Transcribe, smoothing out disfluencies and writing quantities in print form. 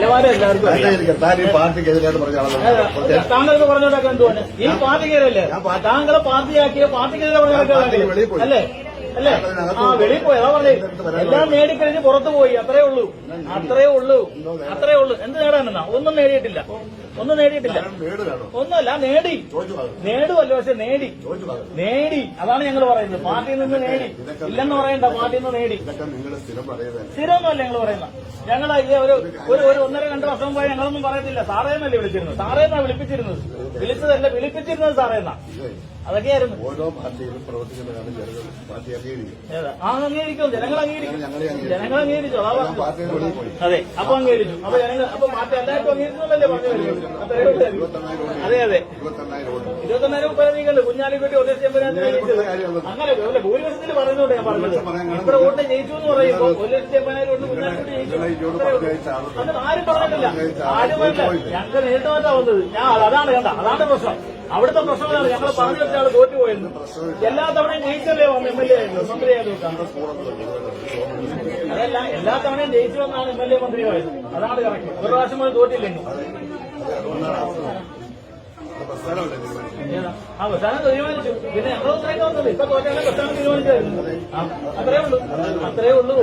നിലവാരം എല്ലാവർക്കും താങ്കൾക്ക് പറഞ്ഞോണ്ടൊക്കെ എന്തുകൊണ്ട് ഈ പാർട്ടിക്കെതിരല്ലേ താങ്കളെ പാർട്ടിയാക്കിയ പാർട്ടിക്കെതിരെ പറഞ്ഞോണ്ടൊക്കെ അല്ലേ അല്ലേ? ആ വെളിയിൽ പോയി അതാ പറഞ്ഞേ എല്ലാം നേടിക്കഴിഞ്ഞ് പുറത്തു പോയി. അത്രേ ഉള്ളൂ. എന്ത് നേടാനെന്നാ? ഒന്നും നേടിയിട്ടില്ല. ഒന്നുമല്ല നേടുമല്ലോ. പക്ഷെ നേടി അതാണ് ഞങ്ങൾ പറയുന്നത്. പാർട്ടിയിൽ നിന്ന് നേടി ഇല്ലെന്ന് പറയണ്ട. പാർട്ടിയിൽ നിന്ന് നേടി സ്ഥിരമൊന്നുമല്ല ഞങ്ങൾ പറയുന്നത്. ഞങ്ങൾ ഒരു 1.5-2 വർഷം പോയി ഞങ്ങളൊന്നും പറയത്തില്ല. സാറേന്നല്ലേ വിളിച്ചിരുന്നത്. സാറേന്നാ വിളിപ്പിച്ചിരുന്നത്. വിളിപ്പിച്ചിരുന്നത് സാറേന്നാ. അതൊക്കെയായിരുന്നു. ഓരോ പാർട്ടിയിലും പ്രവർത്തിക്കുന്നതാണ് പാർട്ടി അംഗീകരിക്കും. ജനങ്ങൾ അംഗീകരിച്ചു. അതെ. അപ്പൊ അംഗീകരിച്ചു. അപ്പൊ പാർട്ടി എല്ലാവർക്കും അംഗീകരിക്കുന്നല്ലേ പറഞ്ഞു വരുന്നത്. അതെ 29,000 പേരുണ്ട്. കുഞ്ഞാലിക്കുട്ടി അങ്ങനെ ഭൂരിപക്ഷത്തിൽ പറയുന്നോണ്ട് ഞാൻ പറഞ്ഞത്. ഇത്ര വോട്ട് ജയിച്ചു എന്ന് പറയുമ്പോൾ 1,80,000 വോട്ട് കുഞ്ഞാലിക്കുട്ടി ജയിച്ചു. അത് ആരും പറഞ്ഞിട്ടില്ല. ഞങ്ങൾക്ക് നേരിട്ട് മാറ്റാ വന്നത്. അതാണ് അതാണ് പ്രശ്നം. അവിടുത്തെ പ്രശ്നങ്ങളാണ്. ഞങ്ങൾ പറഞ്ഞു വെച്ച ആള് തോറ്റുപോയിരുന്നു. എല്ലാ തവണയും ജയിച്ചല്ലേ MLA ആയിരുന്നു മന്ത്രിയായിരുന്നു. അതല്ല എല്ലാ തവണയും ജയിച്ചു വന്നാണ് MLA മന്ത്രിയായത്. അതാണ് കറക്റ്റ്. ഒരു പ്രാവശ്യം പോലും തോറ്റില്ലെങ്കിൽ പ്രസ്ഥാനം തീരുമാനിച്ചു. പിന്നെ ഞങ്ങൾ ഉത്തരേക്ക് വന്നത് ഇപ്പൊ തോറ്റാണ് പ്രസ്ഥാനം തീരുമാനിച്ചായിരുന്നു. അത്രേ ഉള്ളൂ.